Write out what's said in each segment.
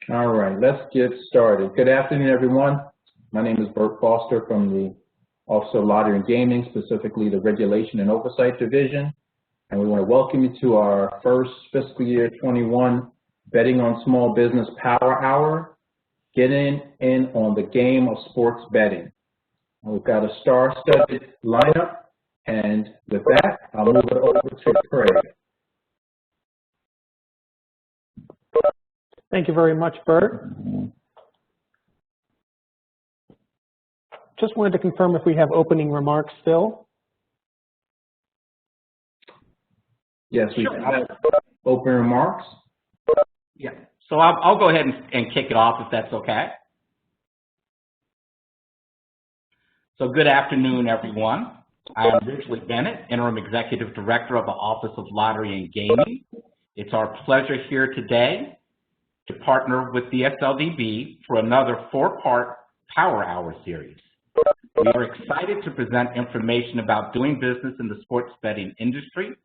All right, let's get started. Good afternoon, everyone. My name is Bert Foster from the Office of Lottery and Gaming, specifically the Regulation and Oversight Division. And we want to welcome you to our first fiscal year 21 Betting on Small Business Power Hour, getting in on the game of sports betting. We've got a star-studded lineup, and with that, I'll move it over to Craig. Thank you very much, Bert. Just wanted to confirm if we have opening remarks still. Yes, we have opening remarks. Yeah, so I'll go ahead and kick it off if that's okay. So good afternoon, everyone. I'm Ridgely Bennett, Interim Executive Director of the Office of Lottery and Gaming. It's our pleasure here today to partner with the SLDB for another 4-part Power Hour series. We are excited to present information about doing business in the sports betting industry.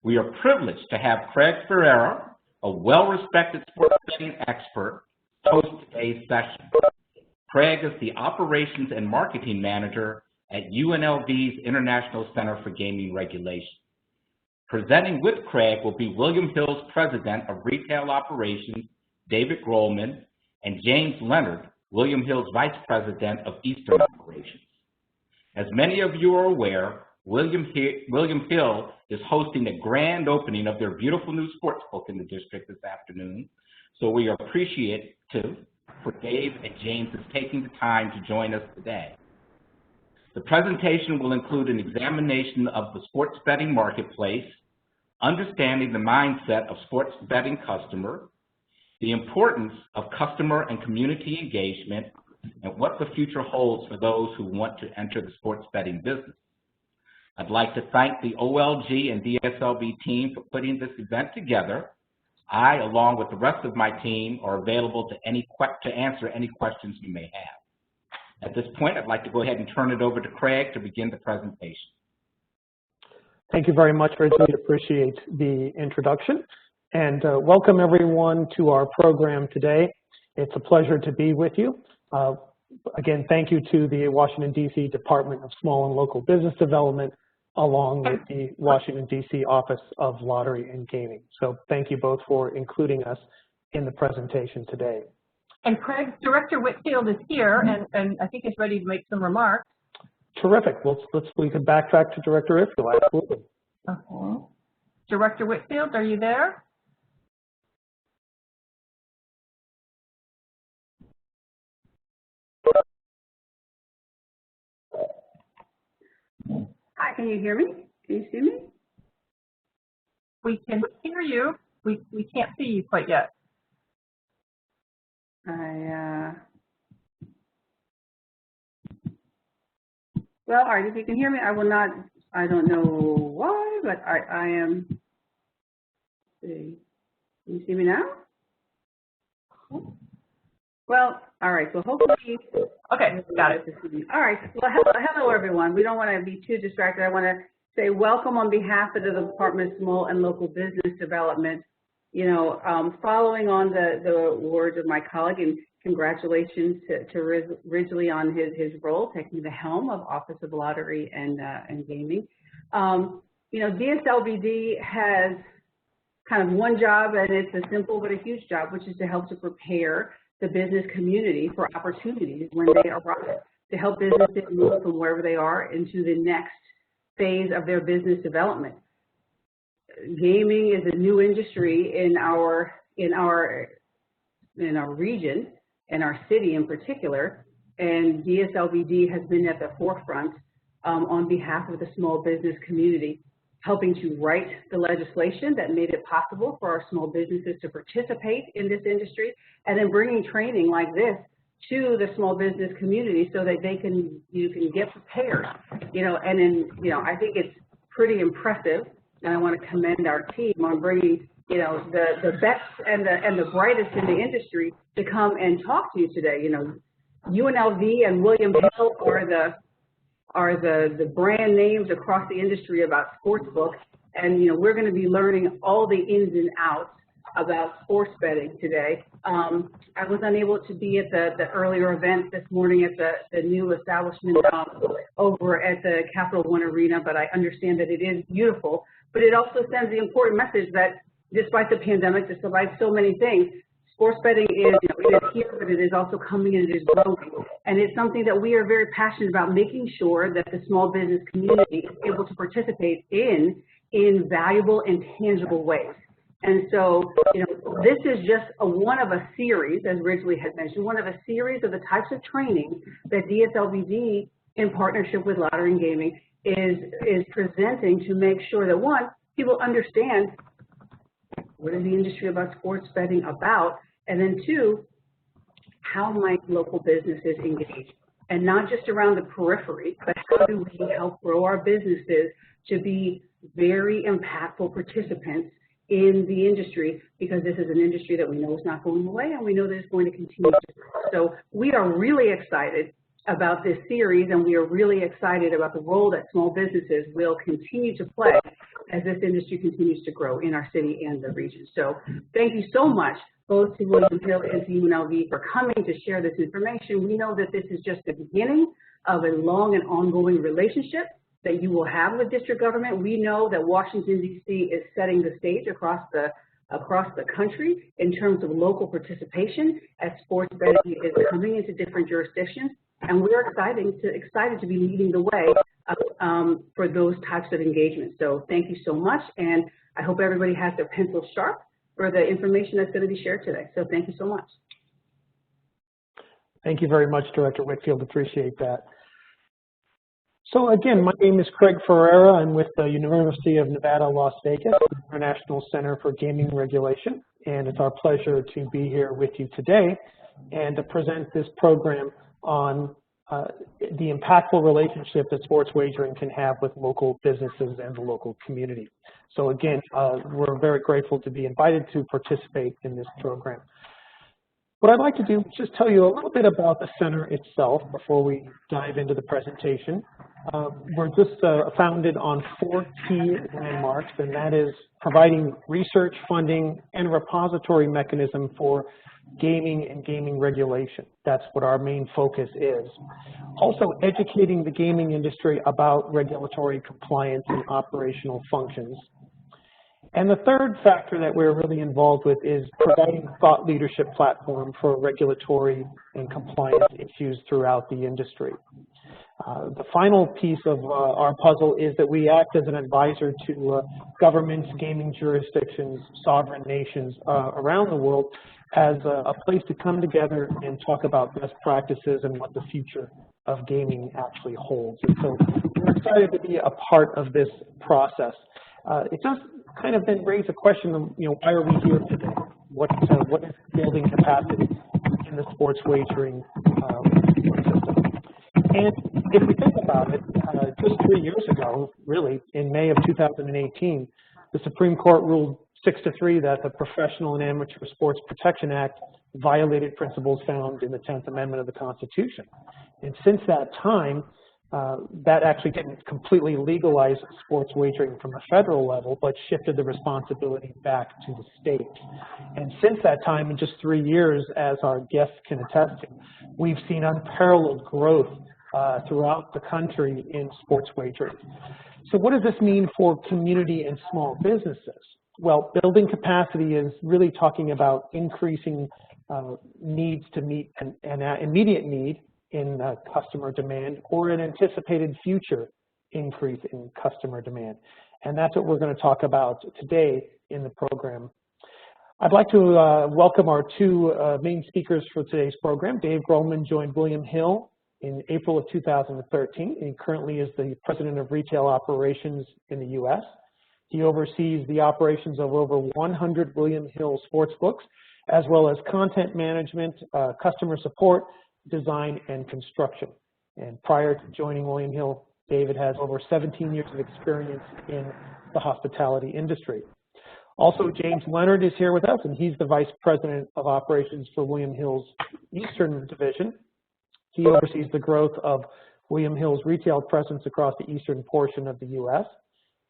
We are privileged to have Craig Ferreira, a well-respected sports betting expert, host today's session. Craig is the Operations and Marketing Manager at UNLV's International Center for Gaming Regulation. Presenting with Craig will be William Hill's President of Retail Operations, David Grohlman, and James Leonard, William Hill's Vice President of Eastern Operations. As many of you are aware, William Hill is hosting a grand opening of their beautiful new sports book in the district this afternoon, so we are appreciative for Dave and James taking the time to join us today. The presentation will include an examination of the sports betting marketplace, understanding the mindset of sports betting customer, the importance of customer and community engagement, and what the future holds for those who want to enter the sports betting business. I'd like to thank the OLG and DSLB team for putting this event together. I, along with the rest of my team, are available to answer any questions you may have. At this point, I'd like to go ahead and turn it over to Craig to begin the presentation. Thank you very much, Ridgely. Appreciate the introduction. And welcome everyone to our program today. It's a pleasure to be with you. Again, thank you to the Washington, D.C. Department of Small and Local Business Development, along with the Washington, D.C. Office of Lottery and Gaming. So thank you both for including us in the presentation today. And Craig, Director Whitfield is here, and I think is ready to make some remarks. Terrific. We can backtrack to Director Whitfield. Absolutely. Okay. Director Whitfield, are you there? Hi, can you hear me? Can you see me? We can hear you. We can't see you quite yet. Well, all right, if you can hear me, I will not, I don't know why, but I am, let's see. Can you see me now? Well, all right, so hopefully. Okay, got it. All right, well, hello everyone. We don't want to be too distracted. I want to say welcome on behalf of the Department of Small and Local Business Development. You know, following on the words of my colleague, and congratulations to Ridgely on his role, taking the helm of Office of Lottery and Gaming. You know, DSLBD has kind of one job, and it's a simple but a huge job, which is to help to prepare the business community for opportunities when they arrive, to help businesses move from wherever they are into the next phase of their business development. Gaming is a new industry in our region, in our city in particular, and DSLBD has been at the forefront on behalf of the small business community, helping to write the legislation that made it possible for our small businesses to participate in this industry, and then bringing training like this to the small business community so that you can get prepared, you know. And then, you know, I think it's pretty impressive, and I want to commend our team on bringing, you know, the best and the brightest in the industry to come and talk to you today. You know, UNLV and William Hill are the brand names across the industry about sportsbook, and you know, we're going to be learning all the ins and outs about sports betting today. I was unable to be at the earlier event this morning at the new establishment over at the Capital One Arena, but I understand that it is beautiful. But it also sends the important message that despite the pandemic, despite so many things, sports betting is, it is here, but it is also coming and it is growing. And it's something that we are very passionate about, making sure that the small business community is able to participate in valuable and tangible ways. And so, this is just one of a series, as Ridgely had mentioned, one of a series of the types of training that DSLBD, in partnership with Lottery and Gaming, is presenting to make sure that, one, people understand what is the industry about sports betting about, and then two, how might local businesses engage? And not just around the periphery, but how do we help grow our businesses to be very impactful participants in the industry, because this is an industry that we know is not going away and we know that it's going to continue to grow. So we are really excited about this series, and we are really excited about the role that small businesses will continue to play as this industry continues to grow in our city and the region. So thank you so much, both to William Hill and to UNLV, for coming to share this information. We know that this is just the beginning of a long and ongoing relationship that you will have with district government. We know that Washington, D.C. is setting the stage across the country in terms of local participation as sports betting is coming into different jurisdictions. And we're excited to be leading the way for those types of engagements. So thank you so much, and I hope everybody has their pencils sharp for the information that's going to be shared today. So thank you so much. Thank you very much, Director Whitfield. Appreciate that. So again, my name is Craig Ferreira. I'm with the University of Nevada, Las Vegas, International Center for Gaming Regulation, and it's our pleasure to be here with you today and to present this program on the impactful relationship that sports wagering can have with local businesses and the local community. So again, we're very grateful to be invited to participate in this program. What I'd like to do is just tell you a little bit about the center itself before we dive into the presentation. We're just founded on 4 key landmarks, and that is providing research, funding, and a repository mechanism for gaming and gaming regulation. That's what our main focus is. Also, educating the gaming industry about regulatory compliance and operational functions. And the third factor that we're really involved with is providing a thought leadership platform for regulatory and compliance issues throughout the industry. The final piece of our puzzle is that we act as an advisor to governments, gaming jurisdictions, sovereign nations around the world as a place to come together and talk about best practices and what the future of gaming actually holds. And so we're excited to be a part of this process. It does kind of then raise a question of, why are we here today? What is building capacity in the sports wagering system? And if we think about it, just 3 years ago, really, in May of 2018, the Supreme Court ruled 6-3 that the Professional and Amateur Sports Protection Act violated principles found in the 10th Amendment of the Constitution. And since that time, that actually didn't completely legalize sports wagering from the federal level, but shifted the responsibility back to the states. And since that time, in just 3 years, as our guests can attest to, we've seen unparalleled growth throughout the country in sports wagering. So what does this mean for community and small businesses? Well, building capacity is really talking about increasing needs to meet an immediate need in customer demand or an anticipated future increase in customer demand. And that's what we're going to talk about today in the program. I'd like to welcome our 2 main speakers for today's program. Dave Grohlman joined William Hill in April of 2013, and he currently is the President of Retail Operations in the U.S. He oversees the operations of over 100 William Hill sportsbooks, as well as content management, customer support, design, and construction. And prior to joining William Hill, David has over 17 years of experience in the hospitality industry. Also, James Leonard is here with us, and he's the Vice President of Operations for William Hill's Eastern Division. He oversees the growth of William Hill's retail presence across the eastern portion of the U.S.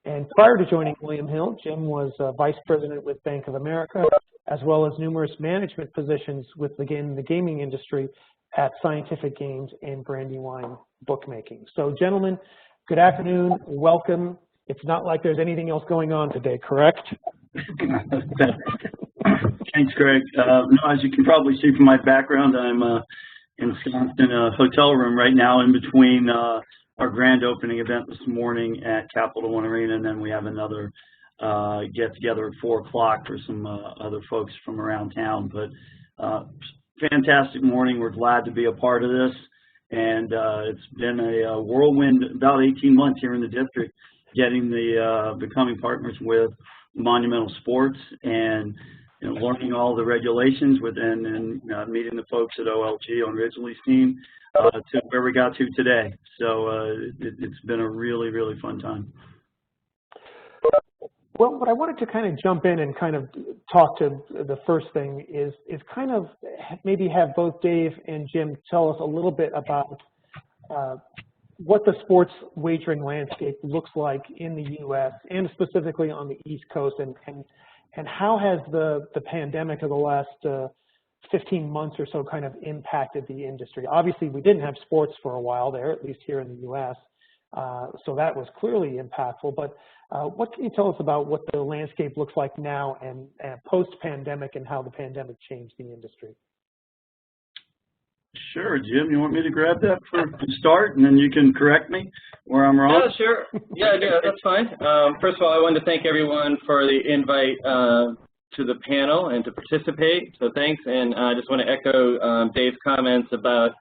And prior to joining William Hill, Jim was Vice President with Bank of America as well as numerous management positions with the gaming industry at Scientific Games and Brandywine Bookmaking. So gentlemen, good afternoon, welcome. It's not like there's anything else going on today, correct? Thanks, Greg. No, as you can probably see from my background, I'm ensconced in a hotel room right now in between our grand opening event this morning at Capital One Arena, and then we have another get-together at 4 o'clock for some other folks from around town. But fantastic morning. We're glad to be a part of this, and it's been a whirlwind about 18 months here in the district, getting becoming partners with Monumental Sports and learning all the regulations within and meeting the folks at OLG on Ridgely's team to where we got to today. So it's been a really, really fun time. Well, what I wanted to kind of jump in and kind of talk to the first thing is kind of maybe have both Dave and Jim tell us a little bit about what the sports wagering landscape looks like in the U.S. and specifically on the East Coast, and how has the pandemic of the last 15 months or so kind of impacted the industry? Obviously, we didn't have sports for a while there, at least here in the U.S., so that was clearly impactful. But what can you tell us about what the landscape looks like now and post-pandemic and how the pandemic changed the industry? Sure, Jim. You want me to grab that to start, and then you can correct me where I'm wrong? Yeah, sure. Yeah, that's fine. First of all, I wanted to thank everyone for the invite to the panel and to participate. So thanks, and I just want to echo Dave's comments about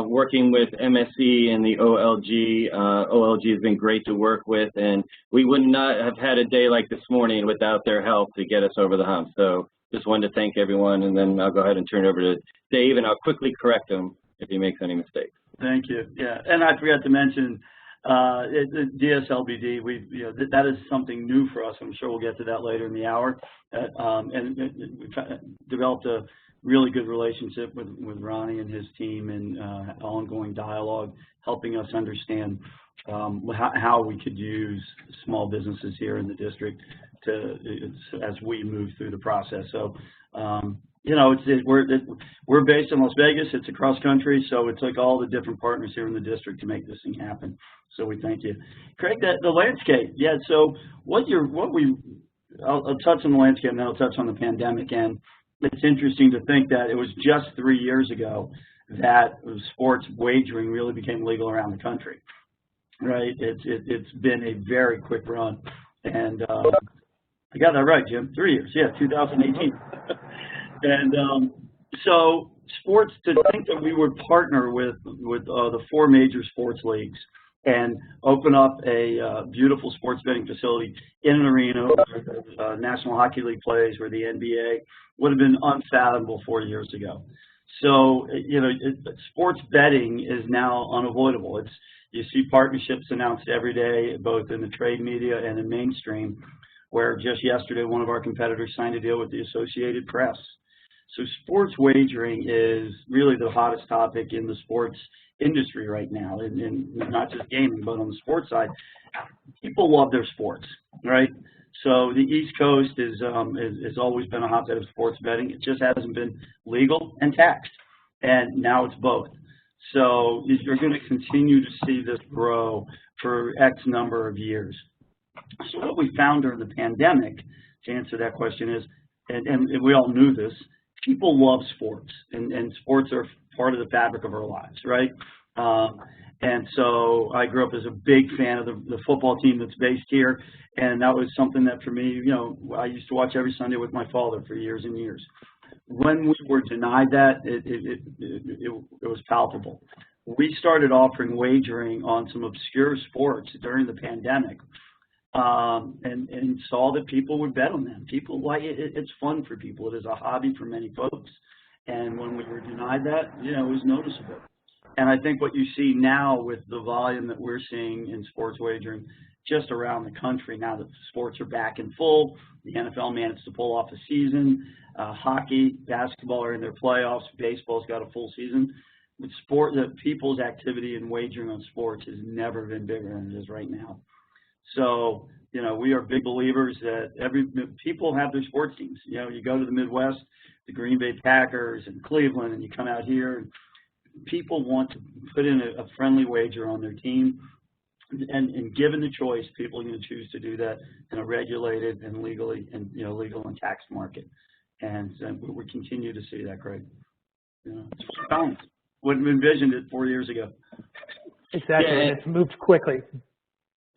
working with MSC and the OLG. OLG has been great to work with, and we would not have had a day like this morning without their help to get us over the hump. So just wanted to thank everyone, and then I'll go ahead and turn it over to Dave, and I'll quickly correct him if he makes any mistakes. Thank you. Yeah, and I forgot to mention DSLBD. That is something new for us. I'm sure we'll get to that later in the hour. And we've developed a really good relationship with Ronnie and his team, and ongoing dialogue, helping us understand how we could use small businesses here in the district as we move through the process. So, we're based in Las Vegas. It's across country, so it took all the different partners here in the district to make this thing happen. So we thank you, Craig. The landscape, yeah. So I'll touch on the landscape, and then I'll touch on the pandemic. And it's interesting to think that it was just 3 years ago that sports wagering really became legal around the country. Right? It's been a very quick run, and I got that right, Jim. 3 years, yeah, 2018. And so sports, to think that we would partner with the 4 major sports leagues and open up a beautiful sports betting facility in an arena where the National Hockey League plays, where the NBA, would have been unfathomable 4 years ago. So, sports betting is now unavoidable. You see partnerships announced every day, both in the trade media and in mainstream, where just yesterday one of our competitors signed a deal with the Associated Press. So sports wagering is really the hottest topic in the sports industry right now, and not just gaming, but on the sports side. People love their sports, right? So the East Coast has always been a hotbed of sports betting. It just hasn't been legal and taxed, and now it's both. So you're going to continue to see this grow for X number of years. So what we found during the pandemic, to answer that question, is, and we all knew this, people love sports, and sports are part of the fabric of our lives, right? And so I grew up as a big fan of the football team that's based here, and that was something that for me, I used to watch every Sunday with my father for years and years. When we were denied that, it was palpable. We started offering wagering on some obscure sports during the pandemic, and saw that people would bet on them. People it's fun for people. It is a hobby for many folks. And when we were denied that, it was noticeable. And I think what you see now with the volume that we're seeing in sports wagering just around the country, now that sports are back in full, the NFL managed to pull off a season, hockey, basketball are in their playoffs, baseball's got a full season. With sport, the people's activity in wagering on sports has never been bigger than it is right now. So, you know, we are big believers that people have their sports teams. You know, you go to the Midwest, the Green Bay Packers and Cleveland, and you come out here, and people want to put in a friendly wager on their team. And given the choice, people are going to choose to do that in a regulated and legally and, you know, legal and taxed market. And we continue to see that, Craig. You know, it's balance. Wouldn't have envisioned it 4 years ago. Exactly, Yeah, and it's moved quickly.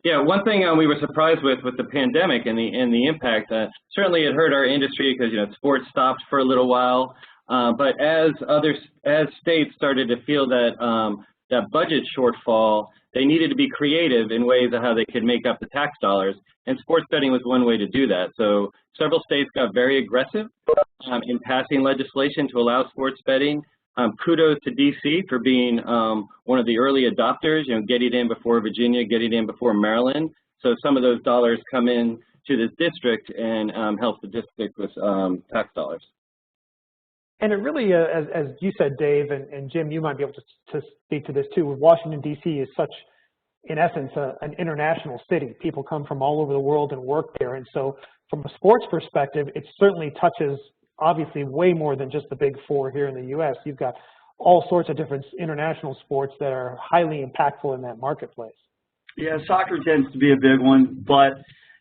Yeah, one thing we were surprised with the pandemic and the impact. Certainly, it hurt our industry because, you know, sports stopped for a little while. But as states started to feel that budget shortfall, they needed to be creative in ways of how they could make up the tax dollars, and sports betting was one way to do that. So several states got very aggressive in passing legislation to allow sports betting. Kudos to DC for being one of the early adopters, you know, getting in before Virginia, getting in before Maryland. So some of those dollars come in to this district and help the district with tax dollars. And it really, as you said, Dave, and Jim, you might be able to speak to this too. Washington, D.C. is such, in essence, an international city. People come from all over the world and work there. And so from a sports perspective, it certainly touches, obviously, way more than just the big four here in the U.S. You've got all sorts of different international sports that are highly impactful in that marketplace. Yeah, soccer tends to be a big one, but,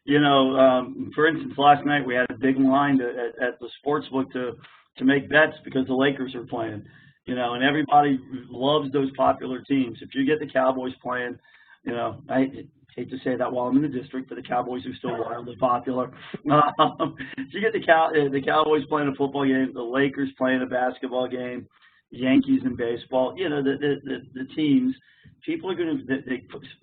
you know, for instance, last night we had a big line at the sports book to make bets because the Lakers are playing, you know, and everybody loves those popular teams. If you get the Cowboys playing, you know, I hate to say that while I'm in the district, but the Cowboys are still wildly popular. If you get the Cowboys playing a football game, the Lakers playing a basketball game, Yankees in baseball, you know, the teams, people are going to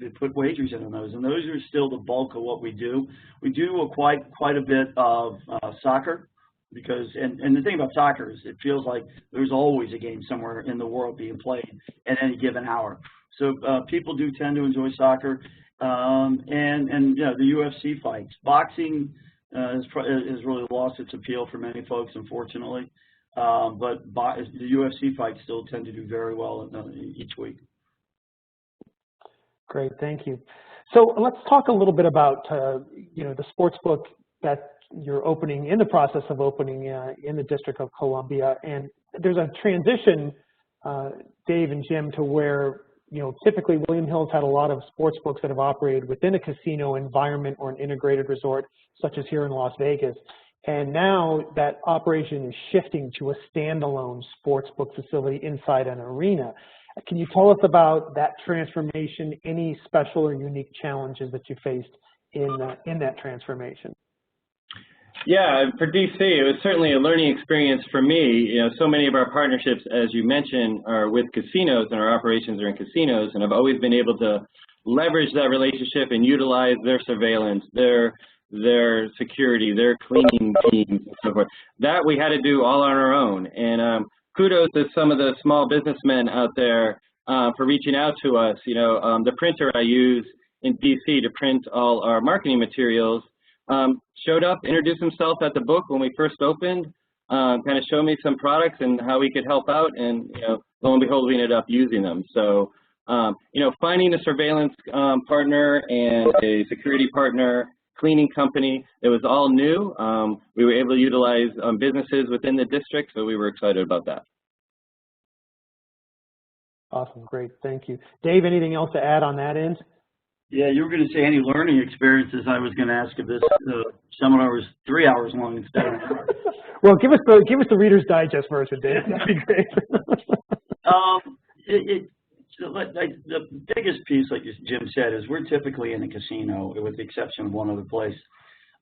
they put wagers in on those, and those are still the bulk of what we do. We do quite a bit of soccer. Because and the thing about soccer is it feels like there's always a game somewhere in the world being played at any given hour. So people do tend to enjoy soccer, and you know, the UFC fights. Boxing has really lost its appeal for many folks, unfortunately. But the UFC fights still tend to do very well each week. Great, thank you. So let's talk a little bit about you know, the sports book that you're opening, in the process of opening in the District of Columbia. And there's a transition, Dave and Jim, to where, you know, typically William Hill's had a lot of sports books that have operated within a casino environment or an integrated resort, such as here in Las Vegas. And now that operation is shifting to a standalone sports book facility inside an arena. Can you tell us about that transformation, any special or unique challenges that you faced in that transformation? Yeah, for DC, it was certainly a learning experience for me. You know, so many of our partnerships, as you mentioned, are with casinos, and our operations are in casinos, and I've always been able to leverage that relationship and utilize their surveillance, their security, their cleaning teams, and so forth. That we had to do all on our own, and kudos to some of the small businessmen out there for reaching out to us. You know, the printer I use in DC to print all our marketing materials showed up, introduced himself at the book when we first opened, kind of showed me some products and how we could help out, and, you know, lo and behold, we ended up using them. So, you know, finding a surveillance partner and a security partner, cleaning company, it was all new. We were able to utilize businesses within the district, so we were excited about that. Awesome, great, thank you. Dave, anything else to add on that end? Yeah, you were going to say any learning experiences. I was going to ask if this seminar was 3 hours long instead of an hour. Well, give us the Reader's Digest version, Dave. That'd be great. The biggest piece, like Jim said, is we're typically in a casino, with the exception of one other place.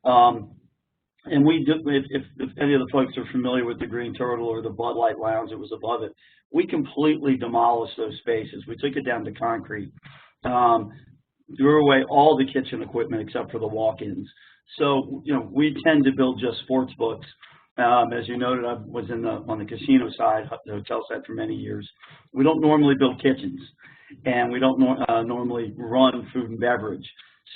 And we do, if any of the folks are familiar with the Green Turtle or the Bud Light Lounge, it was above it. We completely demolished those spaces. We took it down to concrete. Threw away all the kitchen equipment except for the walk-ins. So, you know, we tend to build just sports books. As you noted, I was on the casino side, the hotel side for many years. We don't normally build kitchens, and we don't normally run food and beverage.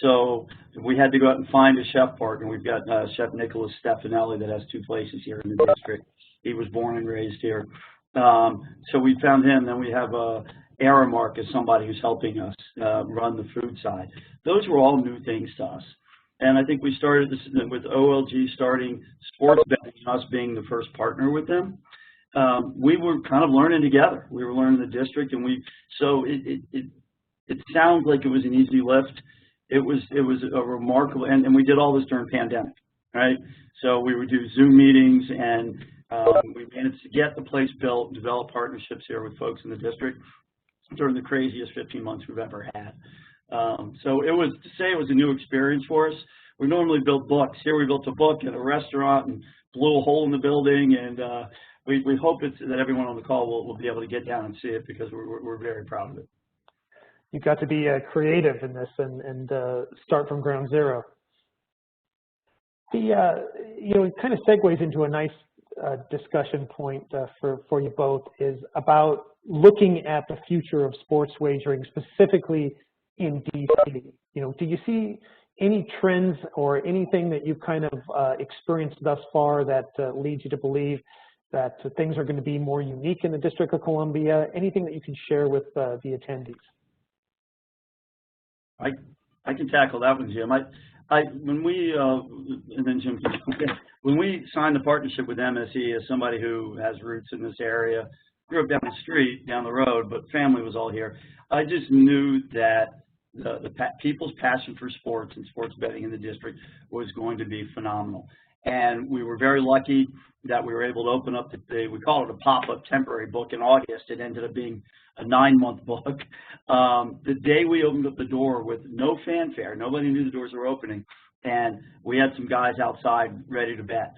So we had to go out and find a chef partner. We've got Chef Nicholas Stefanelli that has 2 places here in the district. He was born and raised here. So we found him. Then we have Aramark as somebody who's helping us run the food side. those were all new things to us. And I think we started this with OLG starting sports betting, us being the first partner with them. We were kind of learning together. We were learning the district, and so it sounds like it was an easy lift. It was a remarkable, and we did all this during pandemic, right? So we would do Zoom meetings, and we managed to get the place built, develop partnerships here with folks in the district during the craziest 15 months we've ever had. So it was, to say it was a new experience for us. We normally build books. Here we built a book at a restaurant and blew a hole in the building, and we hope that everyone on the call will be able to get down and see it, because we're very proud of it. You got to be creative in this and start from ground zero. You know, it kind of segues into a nice discussion point for you both, is about looking at the future of sports wagering, specifically in DC. You know, do you see any trends or anything that you've kind of experienced thus far that leads you to believe that things are going to be more unique in the District of Columbia? Anything that you can share with the attendees? I can tackle that one, Jim. When we and then Jim, when we signed the partnership with MSE, as somebody who has roots in this area, grew up down the street, down the road, but family was all here. I just knew that the people's passion for sports and sports betting in the district was going to be phenomenal. And we were very lucky that we were able to open up we call it a pop-up temporary book in August. It ended up being a 9-month book. The day we opened up the door with no fanfare, nobody knew the doors were opening, and we had some guys outside ready to bet.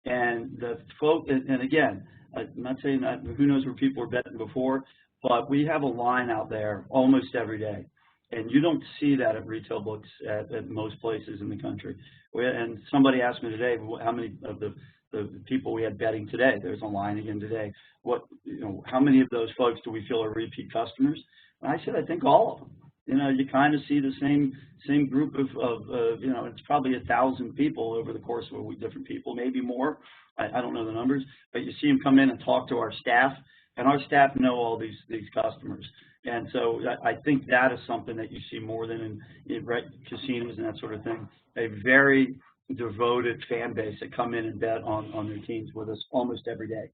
And the folk, and again, I'm not saying that, who knows where people were betting before, but we have a line out there almost every day. And you don't see that at retail books at most places in the country. And somebody asked me today, how many of the people we had betting today, there's a line again today, how many of those folks do we feel are repeat customers? And I said, I think all of them. You know, you kind of see the same group of you know, it's probably 1,000 people over the course of a week, different people, maybe more. I don't know the numbers, but you see them come in and talk to our staff, and our staff know all these customers. And so I think that is something that you see more than in casinos and that sort of thing. A very devoted fan base that come in and bet on their teams with us almost every day.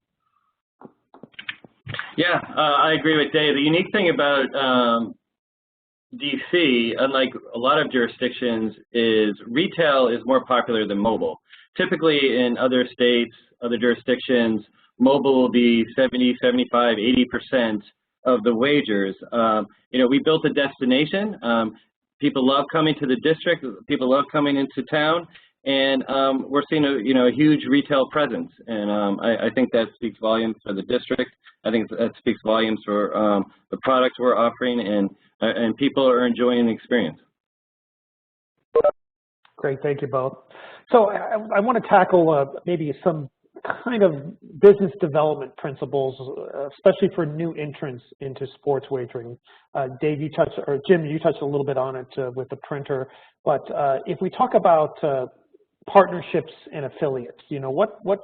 Yeah, I agree with Dave. The unique thing about DC, unlike a lot of jurisdictions, is retail is more popular than mobile. Typically in other states, other jurisdictions, mobile will be 70, 75, 80% of the wagers. You know, we built a destination. People love coming to the district. People love coming into town, and we're seeing a huge retail presence. And I think that speaks volumes for the district. I think that speaks volumes for the products we're offering, and people are enjoying the experience. Great, thank you both. So I want to tackle maybe some kind of business development principles, especially for new entrants into sports wagering. Dave, you touched, or Jim, you touched a little bit on it with the printer, but if we talk about partnerships and affiliates, you know, what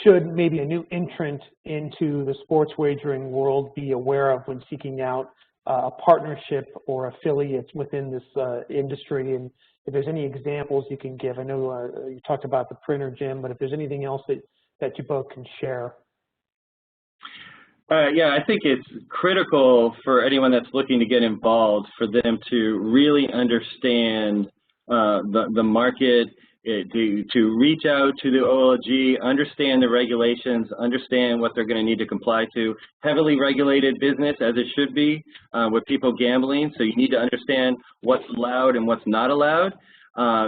should maybe a new entrant into the sports wagering world be aware of when seeking out a partnership or affiliates within this industry? And if there's any examples you can give. I know you talked about the printer, Jim, but if there's anything else that you both can share. Yeah, I think it's critical for anyone that's looking to get involved for them to really understand the market, to reach out to the OLG, understand the regulations, understand what they're going to need to comply to. Heavily regulated business, as it should be, with people gambling, so you need to understand what's allowed and what's not allowed.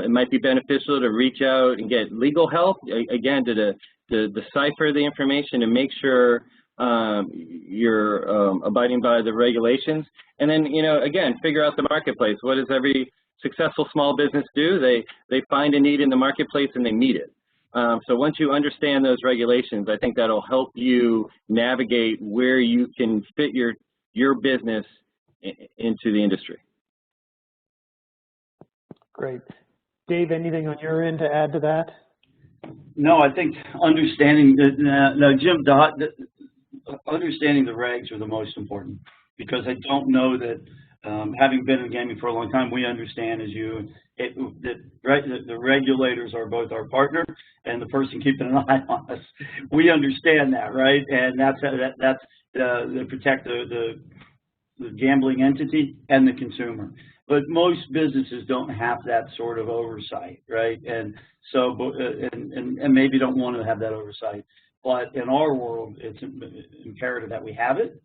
It might be beneficial to reach out and get legal help, again, to decipher the information and make sure you're abiding by the regulations. And then, you know, again, figure out the marketplace. What does every successful small business do? They find a need in the marketplace and they meet it. So once you understand those regulations, I think that'll help you navigate where you can fit your business into the industry. Great. Dave, anything on your end to add to that? No, I think understanding Jim, understanding the regs are the most important, because I don't know that having been in gaming for a long time, we understand the regulators are both our partner and the person keeping an eye on us. We understand that, right? And that's to protect the gambling entity and the consumer. But most businesses don't have that sort of oversight, right? And so, and maybe don't want to have that oversight. But in our world, it's imperative that we have it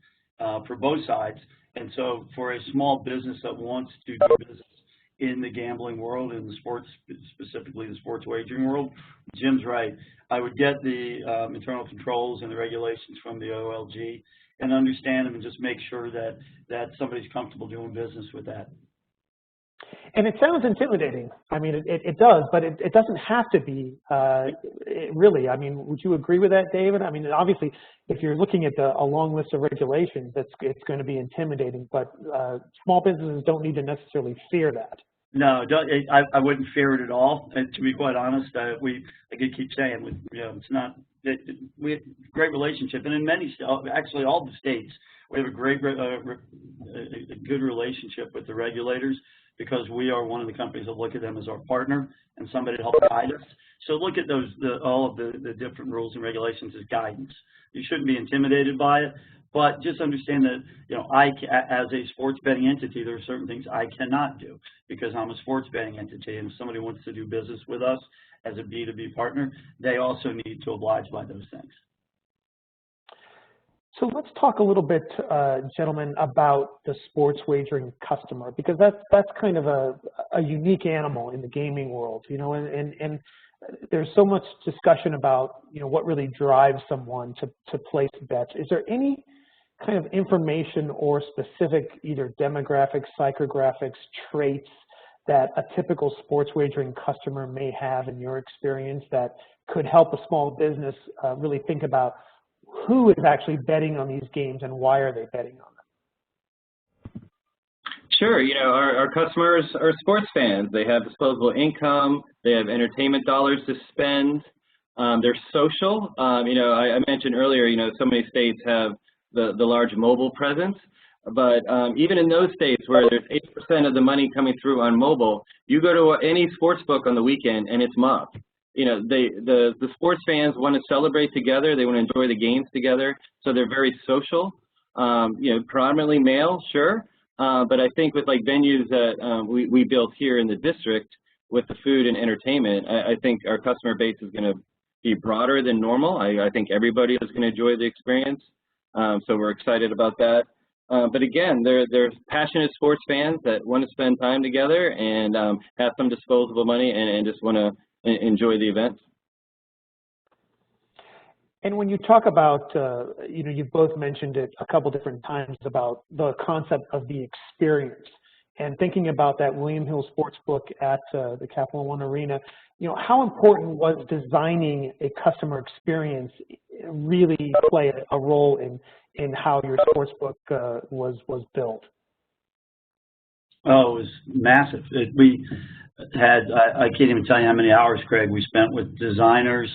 for both sides. And so for a small business that wants to do business in the gambling world, in the sports, specifically the sports wagering world, Jim's right. I would get the internal controls and the regulations from the OLG and understand them and just make sure that somebody's comfortable doing business with that. And it sounds intimidating. I mean, it does, but it doesn't have to be, really. I mean, would you agree with that, David? I mean, obviously, if you're looking at a long list of regulations, it's going to be intimidating, but small businesses don't need to necessarily fear that. No, I wouldn't fear it at all. And to be quite honest, like I keep saying, it's not. We have a great relationship, and in actually all the states, we have a good relationship with the regulators because we are one of the companies that look at them as our partner and somebody to help guide us. So look at all of the different rules and regulations as guidance. You shouldn't be intimidated by it, but just understand that as a sports betting entity, there are certain things I cannot do because I'm a sports betting entity, and if somebody wants to do business with us as a B2B partner, they also need to oblige by those things. So let's talk a little bit, gentlemen, about the sports wagering customer, because that's kind of a unique animal in the gaming world, and there's so much discussion about, what really drives someone to place bets. Is there any kind of information or specific either demographics, psychographics, traits that a typical sports wagering customer may have in your experience that could help a small business really think about who is actually betting on these games and why are they betting on them? Sure. Our customers are sports fans. They have disposable income. They have entertainment dollars to spend. They're social. I mentioned earlier, so many states have the large mobile presence. But even in those states where there's 8% of the money coming through on mobile, you go to any sports book on the weekend and it's mobbed. The sports fans want to celebrate together. They want to enjoy the games together. So they're very social. Predominantly male, sure. But I think with venues that we built here in the district with the food and entertainment, I think our customer base is going to be broader than normal. I think everybody is going to enjoy the experience. So we're excited about that. But again, they're passionate sports fans that want to spend time together and have some disposable money and just want to enjoy the events. And when you talk about, you've both mentioned it a couple different times about the concept of the experience and thinking about that William Hill Sportsbook at the Capital One Arena. How important was designing a customer experience really play a role in how your sportsbook was built? Oh, it was massive. We had, I can't even tell you how many hours, Craig, we spent with designers,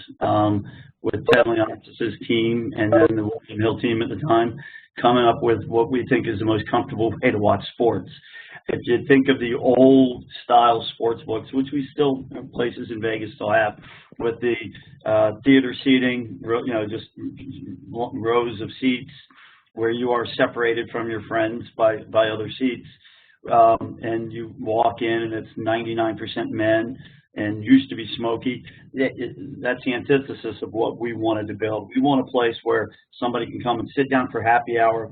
with Ted Leontis' team, and then the William Hill team at the time, coming up with what we think is the most comfortable way to watch sports. If you think of the old style sports books, which we still, places in Vegas still have, with the theater seating, just rows of seats where you are separated from your friends by other seats. And you walk in and it's 99% men and used to be smoky. That's the antithesis of what we wanted to build. We want a place where somebody can come and sit down for happy hour,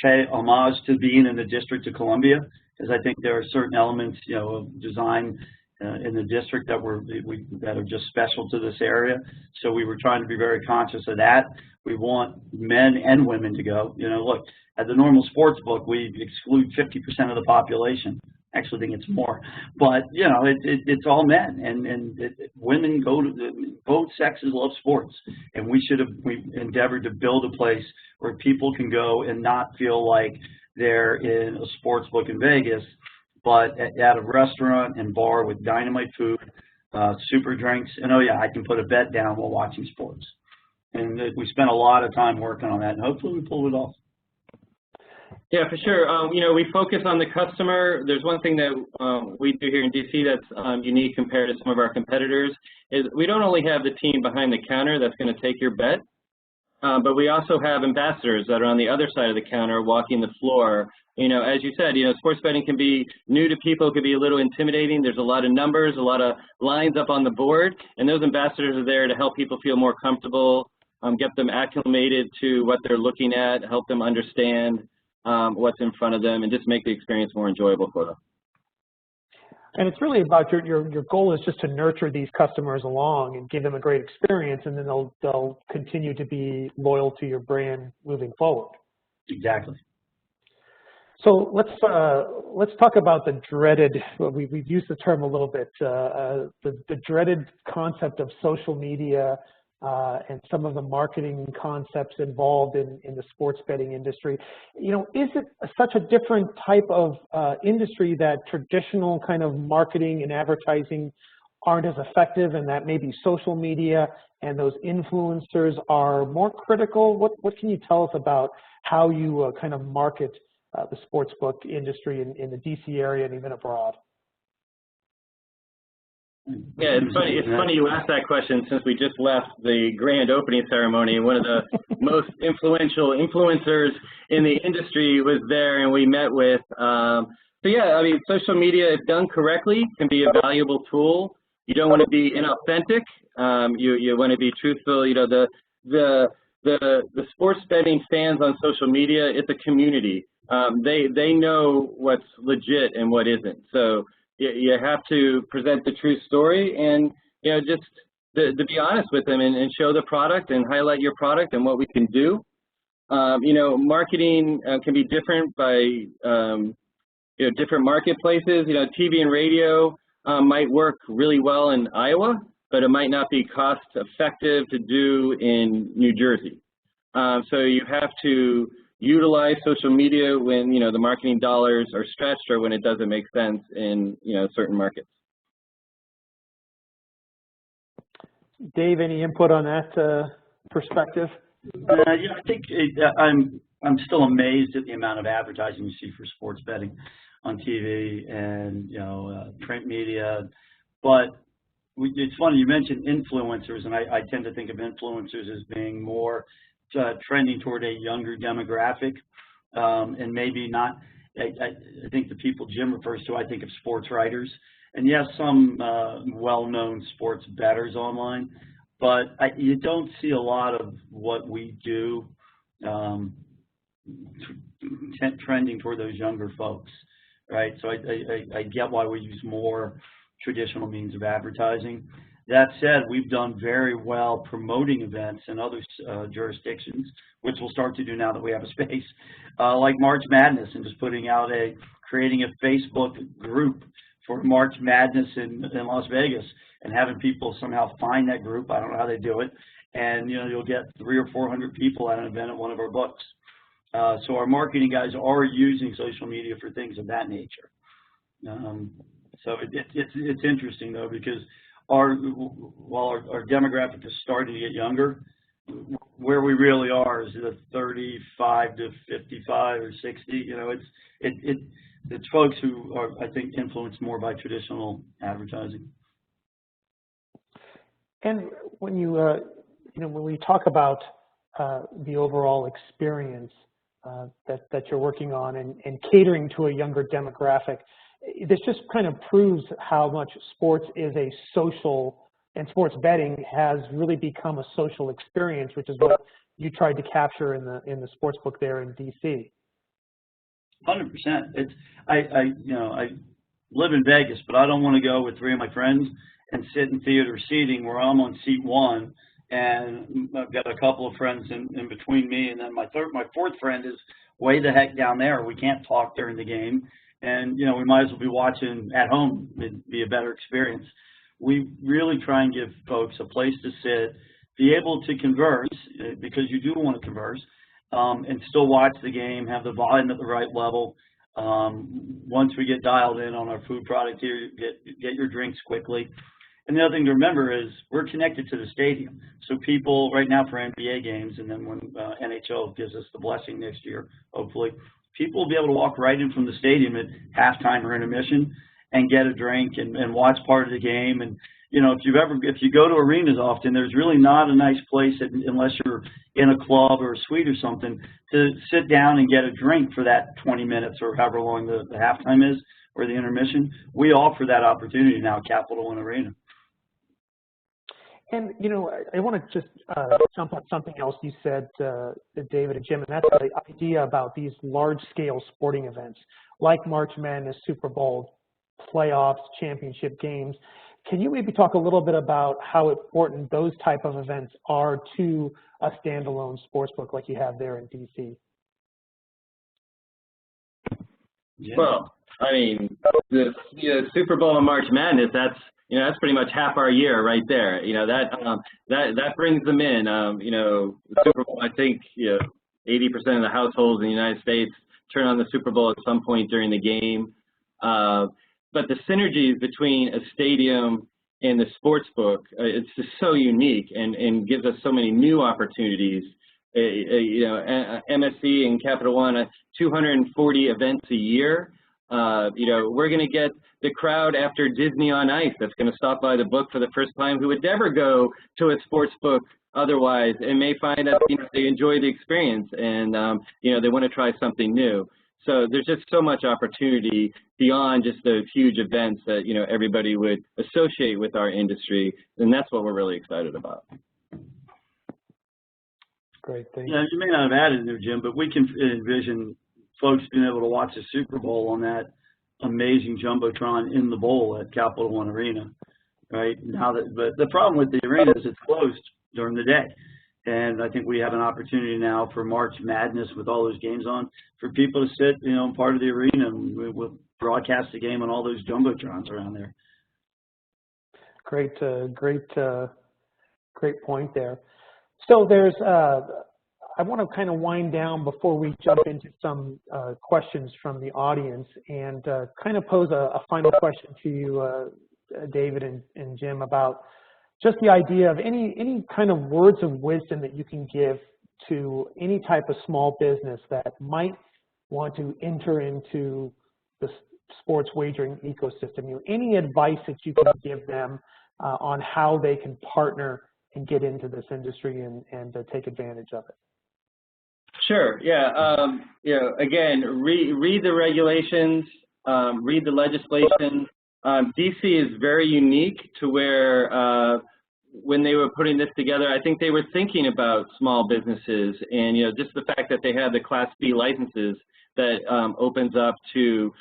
pay homage to being in the District of Columbia, because I think there are certain elements, of design in the district that that are just special to this area. So we were trying to be very conscious of that. We want men and women to go. Look, at the normal sports book, we exclude 50% of the population. Actually, I think it's more, but it's all men, and women go to both sexes love sports, and we endeavored to build a place where people can go and not feel like they're in a sports book in Vegas, but at a restaurant and bar with dynamite food, super drinks, and oh yeah, I can put a bet down while watching sports. And we spent a lot of time working on that, and hopefully we pulled it off. Yeah, for sure. You know, we focus on the customer. There's one thing that we do here in DC that's unique compared to some of our competitors is we don't only have the team behind the counter that's going to take your bet, but we also have ambassadors that are on the other side of the counter walking the floor. You know, as you said, you know, sports betting can be new to people, could be a little intimidating. There's a lot of numbers, a lot of lines up on the board, and those ambassadors are there to help people feel more comfortable, get them acclimated to what they're looking at, help them understand what's in front of them, and just make the experience more enjoyable for them. And it's really about your goal is just to nurture these customers along and give them a great experience, and then they'll continue to be loyal to your brand moving forward. Exactly. So let's talk about the dreaded. We've used the term a little bit. The dreaded concept of social media and some of the marketing concepts involved in the sports betting industry. You know, is it such a different type of industry that traditional kind of marketing and advertising aren't as effective, and that maybe social media and those influencers are more critical? What can you tell us about how you kind of market the sportsbook industry in the DC area and even abroad? Yeah, it's funny. It's funny you asked that question since we just left the grand opening ceremony. One of the most influential influencers in the industry was there, and we met with. So yeah, I mean, social media, if done correctly, can be a valuable tool. You don't want to be inauthentic. You want to be truthful. You know, the sports betting fans on social media, it's a community. They know what's legit and what isn't. So you have to present the true story, and you know, just to be honest with them and show the product and highlight your product and what we can do. You know, marketing can be different by you know, different marketplaces. You know, TV and radio might work really well in Iowa, but it might not be cost effective to do in New Jersey. So you have to utilize social media when, you know, the marketing dollars are stretched or when it doesn't make sense in, you know, certain markets. Dave, any input on that perspective? Yeah, I think I'm still amazed at the amount of advertising you see for sports betting on TV and, you know, print media. But it's funny, you mentioned influencers, and I tend to think of influencers as being more trending toward a younger demographic, and maybe not. I think the people Jim refers to, I think of sports writers, and yes, some well-known sports bettors online, but you don't see a lot of what we do trending toward those younger folks, right? So I get why we use more traditional means of advertising. That said, we've done very well promoting events in other jurisdictions, which we'll start to do now that we have a space, like March Madness, and just creating a Facebook group for March Madness in Las Vegas, and having people somehow find that group. I don't know how they do it, and you know, you'll get 300 or 400 people at an event at one of our books. So our marketing guys are using social media for things of that nature. So it's interesting though, because while our demographic is starting to get younger, where we really are is the 35 to 55 or 60. You know, it's folks who are, I think, influenced more by traditional advertising. And when you know, when we talk about the overall experience that you're working on and catering to a younger demographic, this just kind of proves how much sports is a social, and sports betting has really become a social experience, which is what you tried to capture in the sports book there in DC. 100%. I live in Vegas, but I don't want to go with 3 of my friends and sit in theater seating where I'm on seat 1, and I've got a couple of friends in between me, and then my 4th friend is way the heck down there. We can't talk during the game. And, you know, we might as well be watching at home. It'd be a better experience. We really try and give folks a place to sit, be able to converse, because you do want to converse, and still watch the game, have the volume at the right level. Once we get dialed in on our food product here, get your drinks quickly. And the other thing to remember is we're connected to the stadium. So people right now for NBA games, and then when NHL gives us the blessing next year, hopefully, people will be able to walk right in from the stadium at halftime or intermission and get a drink and watch part of the game. And you know, if you go to arenas often, there's really not a nice place unless you're in a club or a suite or something to sit down and get a drink for that 20 minutes or however long the halftime is or the intermission. We offer that opportunity now at Capital One Arena. And, you know, I want to just jump on something else you said, David and Jim, and that's the idea about these large-scale sporting events like March Madness, Super Bowl, playoffs, championship games. Can you maybe talk a little bit about how important those type of events are to a standalone sportsbook like you have there in DC? Yeah. Well, I mean, the Super Bowl and March Madness, that's pretty much half our year right there. You know, that brings them in. You know, the Super Bowl, I think, 80% of the households in the United States turn on the Super Bowl at some point during the game. But the synergies between a stadium and the sports book, it's just so unique and gives us so many new opportunities. You know, MSC and Capital One, 240 events a year. You know, we're going to get the crowd after Disney on Ice that's going to stop by the book for the first time who would never go to a sports book otherwise and may find that they enjoy the experience and they want to try something new. So there's just so much opportunity beyond just those huge events that everybody would associate with our industry, and that's what we're really excited about. Great, thank you. Yeah, you may not have added there, Jim, but we can envision folks being able to watch the Super Bowl on that amazing jumbotron in the bowl at Capital One Arena, right? But the problem with the arena is it's closed during the day. And I think we have an opportunity now for March Madness with all those games on for people to sit, part of the arena, and we'll broadcast the game on all those jumbotrons around there. Great point there. So there's, I want to kind of wind down before we jump into some questions from the audience and kind of pose a final question to you, David and Jim, about just the idea of any kind of words of wisdom that you can give to any type of small business that might want to enter into the sports wagering ecosystem. Any advice that you can give them on how they can partner and get into this industry and take advantage of it? Sure. Yeah. Again, read the regulations, read the legislation. DC is very unique to where when they were putting this together, I think they were thinking about small businesses and just the fact that they had the Class B licenses that opens up to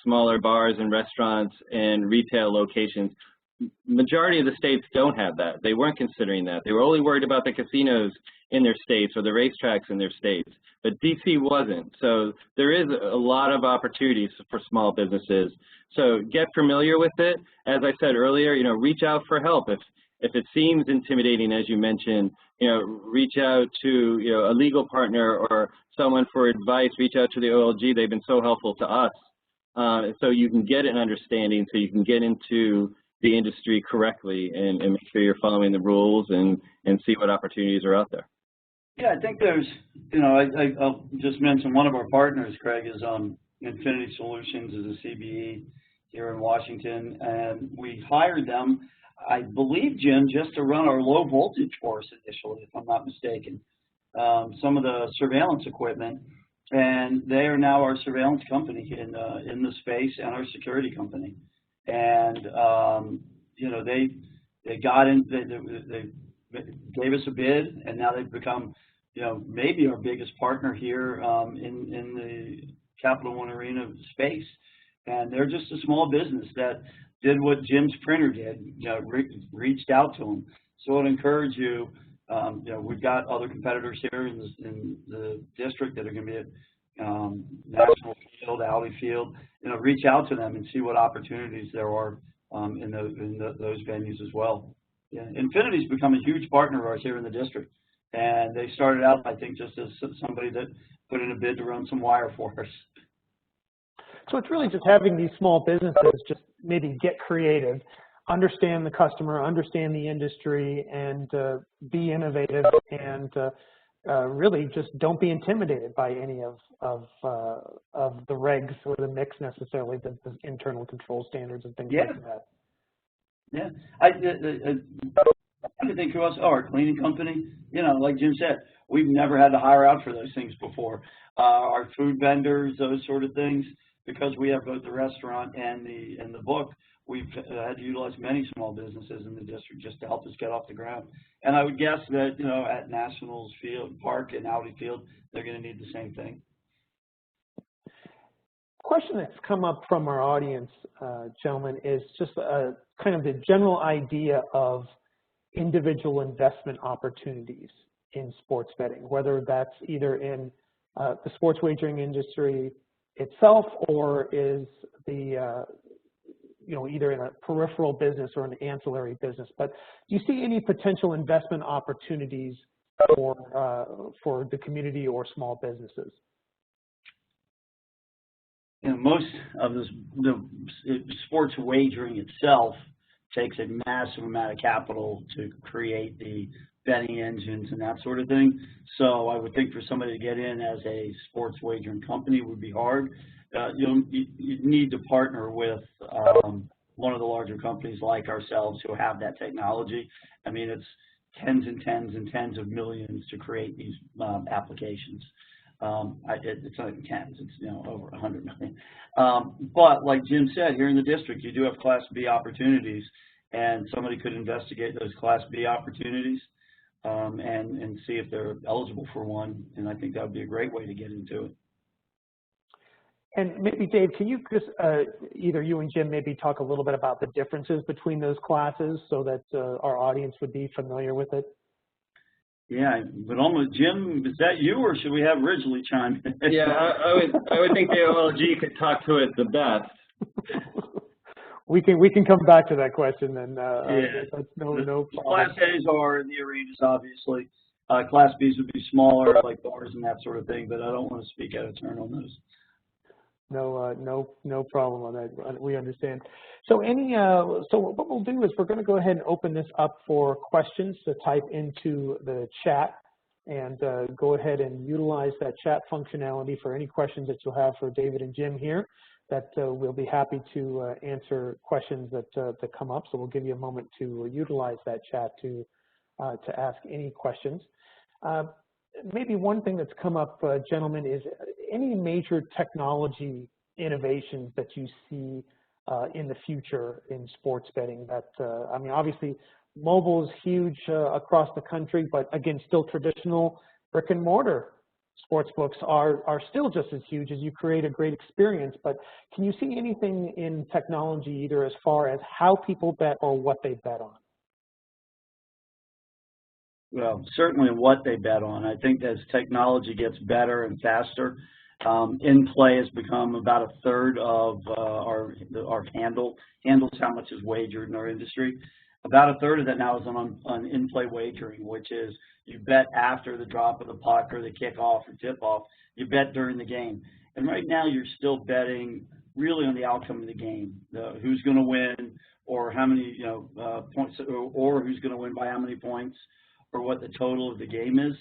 smaller bars and restaurants and retail locations. Majority of the states don't have that. They weren't considering that. They were only worried about the casinos in their states or the racetracks in their states. But DC wasn't. So there is a lot of opportunities for small businesses. So get familiar with it. As I said earlier, reach out for help. If it seems intimidating, as you mentioned, reach out to a legal partner or someone for advice. Reach out to the OLG. They've been so helpful to us. So you can get an understanding, so you can get into the industry correctly and make sure you're following the rules and see what opportunities are out there. Yeah, I think there's, I'll just mention one of our partners, Craig, is Infinity Solutions, is a CBE here in Washington, and we hired them, I believe, Jim, just to run our low voltage for us initially, if I'm not mistaken, some of the surveillance equipment, and they are now our surveillance company in the space and our security company. And they got in, they gave us a bid, and now they've become maybe our biggest partner here in the Capital One Arena space. And they're just a small business that did what Jim's printer did, reached out to them. So I'd encourage you, we've got other competitors here in the district that are going to be at National Field, Audi Field. Reach out to them and see what opportunities there are in those venues as well. Yeah, Infinity's become a huge partner of ours here in the district, and they started out, I think, just as somebody that put in a bid to run some wire for us. So it's really just having these small businesses just maybe get creative, understand the customer, understand the industry, and be innovative and really just don't be intimidated by any of the regs or the mix necessarily, the internal control standards and things like that. Yeah, I think to us, our cleaning company, you know, like Jim said, we've never had to hire out for those things before. Our food vendors, those sort of things, because we have both the restaurant and the book, we've had to utilize many small businesses in the district just to help us get off the ground. And I would guess that, you know, at Nationals Field Park and Audi Field, they're going to need the same thing. Question that's come up from our audience, gentlemen, is just kind of the general idea of individual investment opportunities in sports betting, whether that's either in the sports wagering industry itself or is the you know, either in a peripheral business or an ancillary business. But do you see any potential investment opportunities for the community or small businesses? You know, most of the sports wagering itself takes a massive amount of capital to create the betting engines and that sort of thing. So I would think for somebody to get in as a sports wagering company would be hard. You need to partner with one of the larger companies like ourselves who have that technology. I mean, it's tens and tens and tens of millions to create these applications. It's not even tens, it's, you know, over 100 million. But like Jim said, here in the district, you do have Class B opportunities, and somebody could investigate those Class B opportunities and see if they're eligible for one, and I think that would be a great way to get into it. And maybe, Dave, can you just, either you and Jim, maybe talk a little bit about the differences between those classes so that our audience would be familiar with it? Yeah, but almost, Jim, is that you, or should we have Ridgely chime in? Yeah, I would think the OLG could talk to it the best. We can come back to that question then. Yeah. That's no problem. Class A's are in the arenas, obviously. Class B's would be smaller, like bars and that sort of thing, but I don't want to speak out of turn on those. No problem on that. We understand. So so what we'll do is we're going to go ahead and open this up for questions to type into the chat, and go ahead and utilize that chat functionality for any questions that you'll have for David and Jim here. That we'll be happy to answer questions that come up. So we'll give you a moment to utilize that chat to ask any questions. Maybe one thing that's come up, gentlemen, is any major technology innovations that you see in the future in sports betting. That I mean, obviously, mobile is huge across the country, but again, still traditional brick and mortar sports books are still just as huge as you create a great experience. But can you see anything in technology, either as far as how people bet or what they bet on? Well, certainly what they bet on. I think as technology gets better and faster, in-play has become about a third of our handle. Handles how much is wagered in our industry. About a third of that now is on in-play wagering, which is you bet after the drop of the puck or the kickoff or tip-off. You bet during the game. And right now you're still betting really on the outcome of the game, who's going to win, or how many points, or who's going to win by how many points, or what the total of the game is.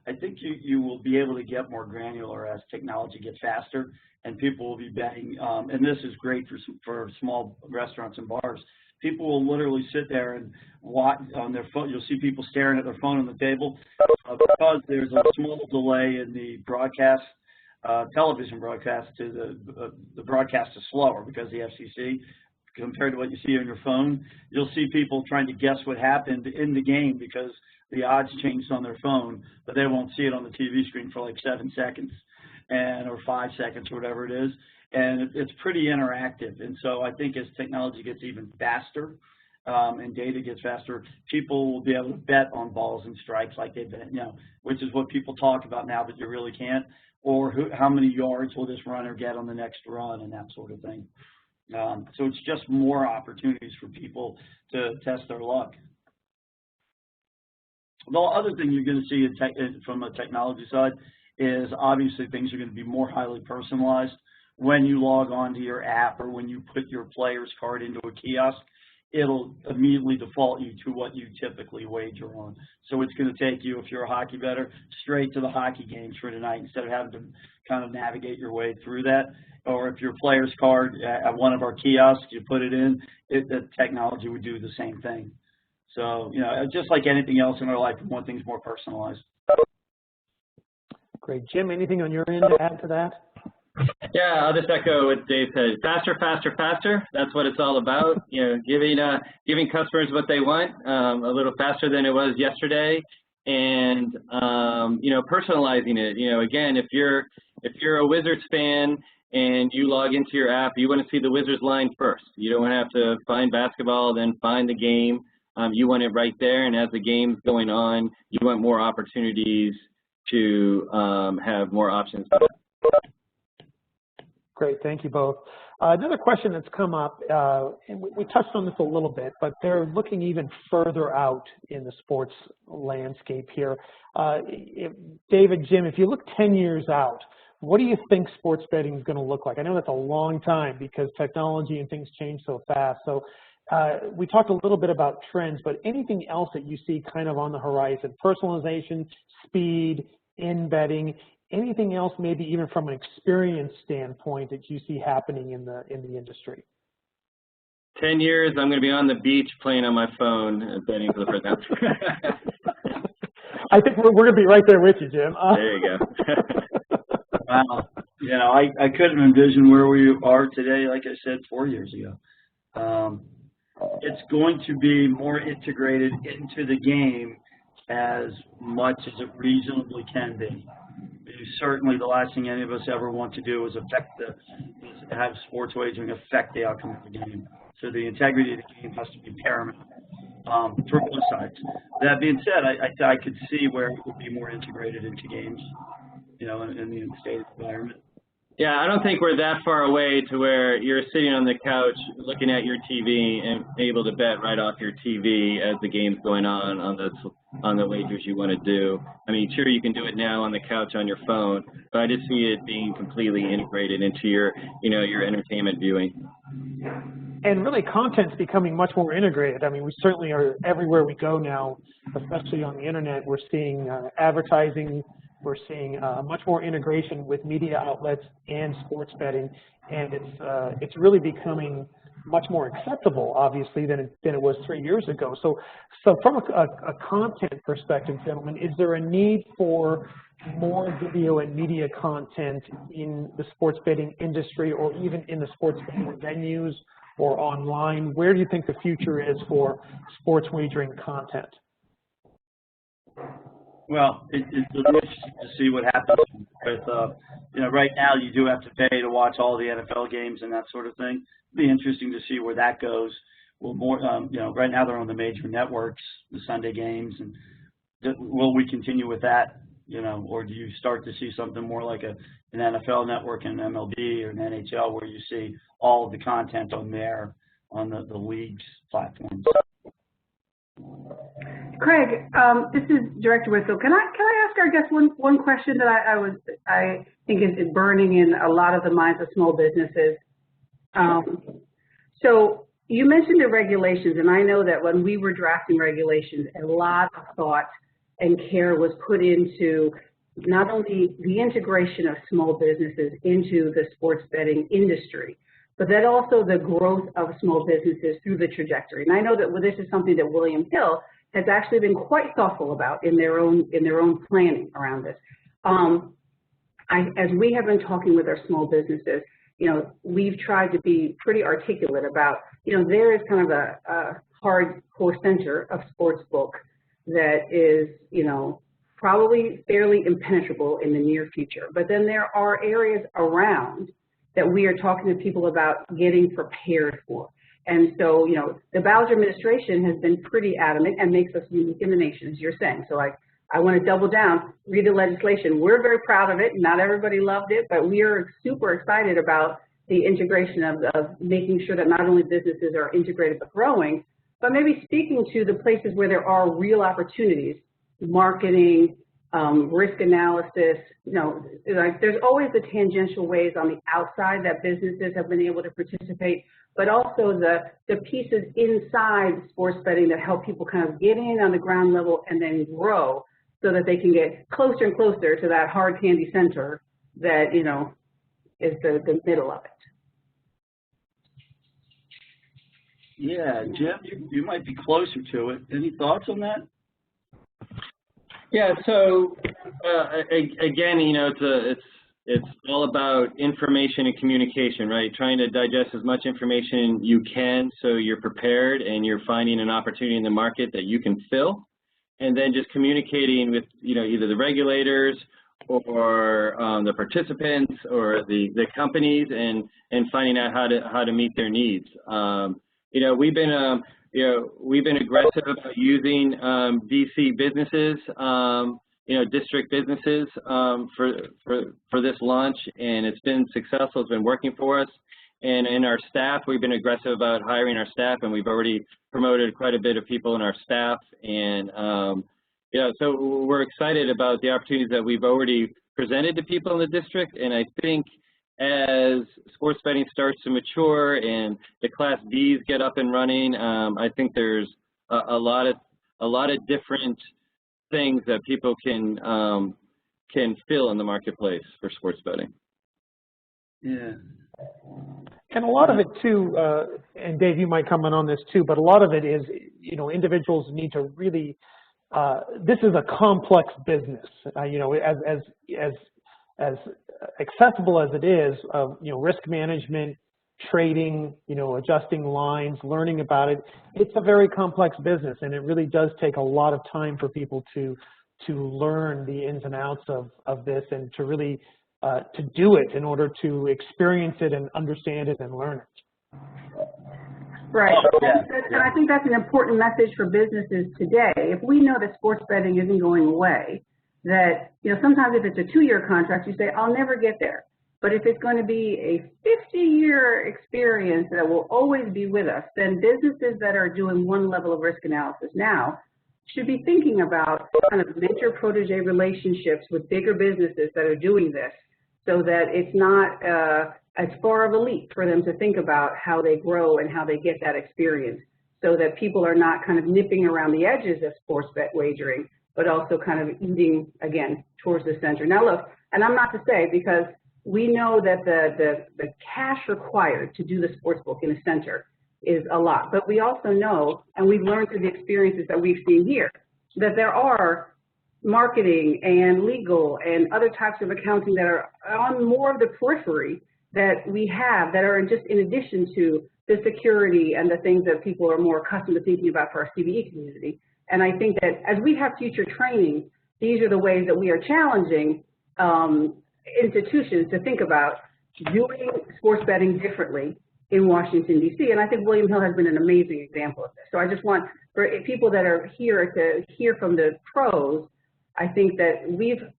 I think you will be able to get more granular as technology gets faster, and people will be betting. And this is great for small restaurants and bars. People will literally sit there and watch on their phone. You'll see people staring at their phone on the table because there's a small delay in the broadcast, television broadcast to the broadcast is slower because the FCC. Compared to what you see on your phone, you'll see people trying to guess what happened in the game because the odds changed on their phone, but they won't see it on the TV screen for like 7 seconds or 5 seconds or whatever it is. And it's pretty interactive. And so I think as technology gets even faster and data gets faster, people will be able to bet on balls and strikes like they've been, which is what people talk about now, but you really can't. Or how many yards will this runner get on the next run and that sort of thing. So it's just more opportunities for people to test their luck. The other thing you're going to see from a technology side is obviously things are going to be more highly personalized. When you log on to your app or when you put your player's card into a kiosk, it'll immediately default you to what you typically wager on. So it's going to take you, if you're a hockey bettor, straight to the hockey games for tonight instead of having to kind of navigate your way through that. Or if your player's card at one of our kiosks, you put it in, the technology would do the same thing. So, you know, just like anything else in our life, we want things more personalized. Great. Jim, anything on your end to add to that? Yeah, I'll just echo what Dave said. Faster, faster, faster. That's what it's all about. You know, giving customers what they want a little faster than it was yesterday, and you know, personalizing it. You know, again, if you're a Wizards fan and you log into your app, you want to see the Wizards line first. You don't have to find basketball, then find the game. You want it right there, and as the game's going on, you want more opportunities to have more options. Great, thank you both. Another question that's come up, and we touched on this a little bit, but they're looking even further out in the sports landscape here. David, Jim, if you look 10 years out, what do you think sports betting is going to look like? I know that's a long time because technology and things change so fast. So we talked a little bit about trends, but anything else that you see kind of on the horizon? Personalization, speed, in betting, anything else maybe even from an experience standpoint that you see happening in the industry? 10 years, I'm going to be on the beach playing on my phone betting for the first time. I think we're going to be right there with you, Jim. There you go. Wow. You know, I couldn't envision where we are today, like I said, 4 years ago. It's going to be more integrated into the game as much as it reasonably can be. Certainly the last thing any of us ever want to do is have sports wagering affect the outcome of the game. So the integrity of the game has to be paramount for both sides. That being said, I could see where it would be more integrated into games, you know, in the state environment. Yeah, I don't think we're that far away to where you're sitting on the couch looking at your TV and able to bet right off your TV as the game's going on the wagers you want to do. I mean, sure, you can do it now on the couch on your phone, but I just see it being completely integrated into your, you know, your entertainment viewing. And really, content's becoming much more integrated. I mean, we certainly are everywhere we go now, especially on the internet. We're seeing advertising. We're seeing much more integration with media outlets and sports betting, and it's really becoming much more acceptable, obviously, than it was 3 years ago. So from a content perspective, gentlemen, is there a need for more video and media content in the sports betting industry, or even in the sports betting venues or online? Where do you think the future is for sports wagering content? Well, it'll be interesting to see what happens with, you know, right now you do have to pay to watch all the NFL games and that sort of thing. It'll be interesting to see where that goes. Well, more, you know, right now they're on the major networks, the Sunday games, and will we continue with that, you know, or do you start to see something more like an NFL network and an MLB or an NHL where you see all of the content on there, on the league's platforms? Craig, this is Director Whitfield. Can I ask our guest one question that I think is burning in a lot of the minds of small businesses? So you mentioned the regulations, and I know that when we were drafting regulations, a lot of thought and care was put into not only the integration of small businesses into the sports betting industry, but then also the growth of small businesses through the trajectory. And I know that this is something that William Hill has actually been quite thoughtful about in their own planning around this. As we have been talking with our small businesses, you know, we've tried to be pretty articulate about, you know, there is kind of a hardcore center of sports book that is, you know, probably fairly impenetrable in the near future. But then there are areas around that we are talking to people about getting prepared for. And so, you know, the Bowser administration has been pretty adamant and makes us unique in the nation, as you're saying. So I want to double down, read the legislation. We're very proud of it. Not everybody loved it, but we are super excited about the integration of making sure that not only businesses are integrated but growing, but maybe speaking to the places where there are real opportunities, marketing, risk analysis. You know, like there's always the tangential ways on the outside that businesses have been able to participate, but also the pieces inside sports betting that help people kind of get in on the ground level and then grow so that they can get closer and closer to that hard candy center that, you know, is the middle of it. Yeah, Jim, you might be closer to it. Any thoughts on that? Yeah. So again, you know, it's all about information and communication, right? Trying to digest as much information you can so you're prepared and you're finding an opportunity in the market that you can fill, and then just communicating with, you know, either the regulators or the participants or the companies, and finding out how to meet their needs. You know, we've been aggressive about using DC businesses, you know, district businesses for this launch, and it's been successful. It's been working for us. And in our staff, we've been aggressive about hiring our staff, and we've already promoted quite a bit of people in our staff. And yeah, so we're excited about the opportunities that we've already presented to people in the district. And I think as sports betting starts to mature and the Class Bs get up and running, I think there's a lot of different things that people can fill in the marketplace for sports betting. Yeah. And a lot of it too, and Dave, you might comment on this too, but a lot of it is, you know, individuals need to really, this is a complex business, you know, as accessible as it is, you know, risk management, trading, you know, adjusting lines, learning about it. It's a very complex business, and it really does take a lot of time for people to learn the ins and outs of this, and to really to do it in order to experience it and understand it and learn it. Right, and I think that's an important message for businesses today. If we know that sports betting isn't going away, that, you know, sometimes if it's a 2-year contract, you say, I'll never get there. But if it's going to be a 50-year experience that will always be with us, then businesses that are doing one level of risk analysis now should be thinking about kind of mentor-protege relationships with bigger businesses that are doing this, so that it's not as far of a leap for them to think about how they grow and how they get that experience, so that people are not kind of nipping around the edges of sports bet wagering, but also kind of eating, again, towards the center. Now look, and I'm not to say, because we know that the cash required to do the sports book in a center is a lot, but we also know, and we've learned through the experiences that we've seen here, that there are marketing and legal and other types of accounting that are on more of the periphery that we have, that are just in addition to the security and the things that people are more accustomed to thinking about for our CBE community. And I think that as we have future training, these are the ways that we are challenging institutions to think about doing sports betting differently in Washington, D.C. And I think William Hill has been an amazing example of this. So I just want, for people that are here to hear from the pros, I think that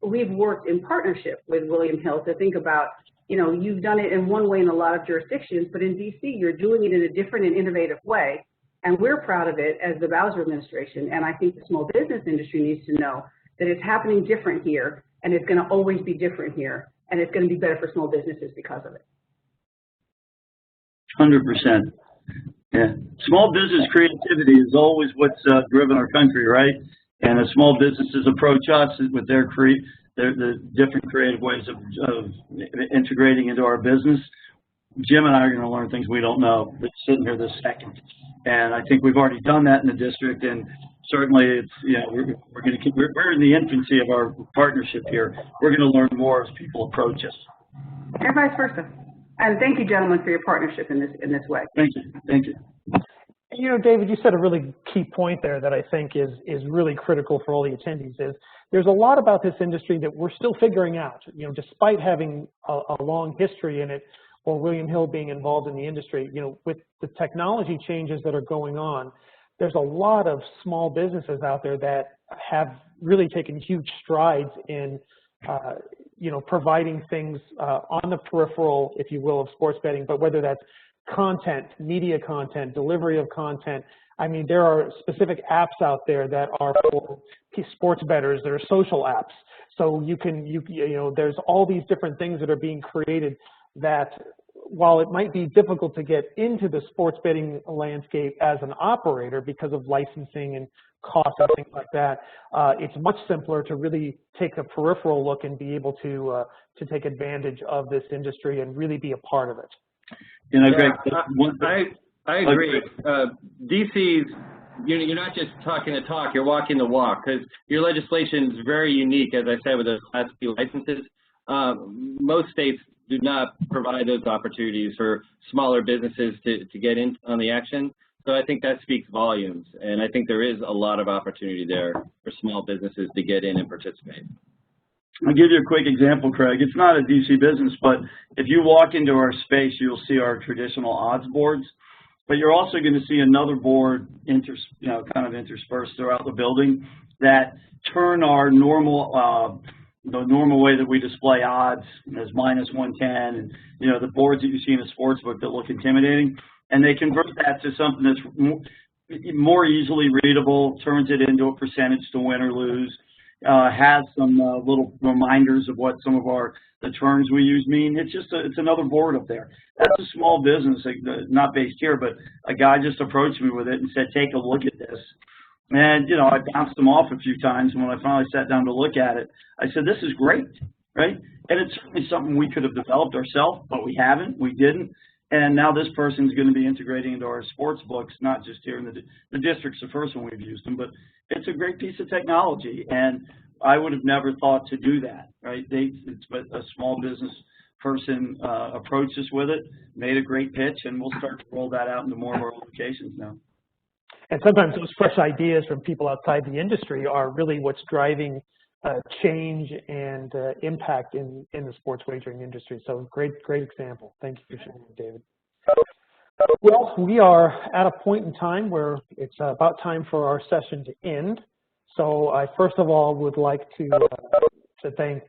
we've worked in partnership with William Hill to think about, you know, you've done it in one way in a lot of jurisdictions, but in D.C. you're doing it in a different and innovative way. And we're proud of it as the Bowser administration. And I think the small business industry needs to know that it's happening different here, and it's going to always be different here, and it's going to be better for small businesses because of it. 100%. Yeah. Small business creativity is always what's driven our country, right? And as small businesses approach us with their the different creative ways of integrating into our business, Jim and I are going to learn things we don't know that's sitting here this second. And I think we've already done that in the district, and certainly it's, you know, we're in the infancy of our partnership here. We're going to learn more as people approach us. And vice versa. And thank you, gentlemen, for your partnership in this way. Thank you. Thank you. You know, David, you said a really key point there that I think is really critical for all the attendees. Is there's a lot about this industry that we're still figuring out. You know, despite having a long history in it, or William Hill being involved in the industry, you know, with the technology changes that are going on, there's a lot of small businesses out there that have really taken huge strides in, you know, providing things on the peripheral, if you will, of sports betting, but whether that's content, media content, delivery of content, I mean, there are specific apps out there that are for sports bettors. There are social apps. So you know, there's all these different things that are being created that, while it might be difficult to get into the sports betting landscape as an operator because of licensing and costs and things like that, it's much simpler to really take a peripheral look and be able to take advantage of this industry and really be a part of it. You know, Yeah, Greg, I agree. DC's, you're not just talking the talk, you're walking the walk, because your legislation is very unique, as I said, with those Class B licenses. Most states do not provide those opportunities for smaller businesses to get in on the action. So I think that speaks volumes, and I think there is a lot of opportunity there for small businesses to get in and participate. I'll give you a quick example, Craig. It's not a DC business, but if you walk into our space, you'll see our traditional odds boards, but you're also going to see another board kind of interspersed throughout the building that turn our normal the normal way that we display odds as -110, and the boards that you see in a sports book that look intimidating, and they convert that to something that's more easily readable, turns it into a percentage to win or lose, has some little reminders of what some of the terms we use mean. It's another board up there. That's a small business, not based here, but a guy just approached me with it and said, take a look at this. And, I bounced them off a few times, and when I finally sat down to look at it, I said, this is great, right? And it's certainly something we could have developed ourselves, but we haven't, we didn't. And now this person's going to be integrating into our sports books, not just here in the district's the first one we've used them, but it's a great piece of technology. And I would have never thought to do that, right? It's a small business person approached us with it, made a great pitch, and we'll start to roll that out into more of our locations now. And sometimes those fresh ideas from people outside the industry are really what's driving change and impact in the sports wagering industry. So great example. Thank you for sharing, David. Well, we are at a point in time where it's about time for our session to end. So I first of all would like to thank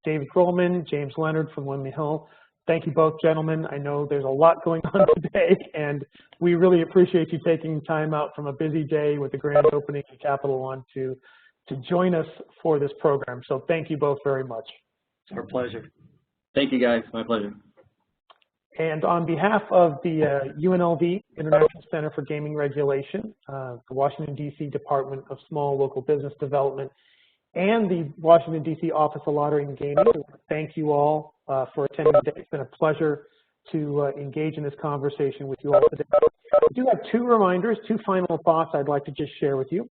David Grohlman, James Leonard from Windley Hill. Thank you both, gentlemen. I know there's a lot going on today, and we really appreciate you taking time out from a busy day with the grand opening at Capital One to join us for this program. So thank you both very much. It's our pleasure. Thank you, guys. My pleasure. And on behalf of the UNLV, International Center for Gaming Regulation, the Washington, D.C. Department of Small Local Business Development, and the Washington, D.C. Office of Lottery and Gaming, thank you all for attending today. It's been a pleasure to engage in this conversation with you all today. I do have two final thoughts I'd like to just share with you.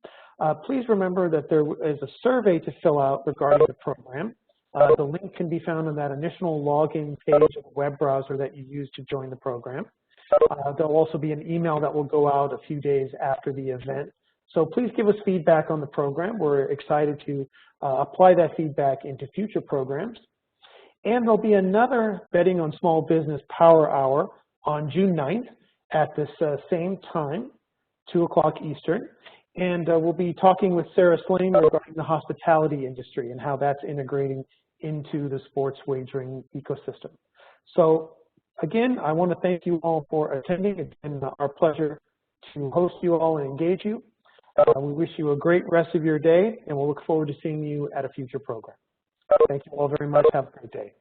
Please remember that there is a survey to fill out regarding the program. The link can be found on that initial login page of the web browser that you use to join the program. There'll also be an email that will go out a few days after the event. So please give us feedback on the program. We're excited to apply that feedback into future programs. And there'll be another Betting on Small Business Power Hour on June 9th at this same time, 2 o'clock Eastern. And we'll be talking with Sarah Slane regarding the hospitality industry and how that's integrating into the sports wagering ecosystem. So again, I want to thank you all for attending. It's been our pleasure to host you all and engage you. We wish you a great rest of your day, and we'll look forward to seeing you at a future program. Thank you all very much. Have a great day.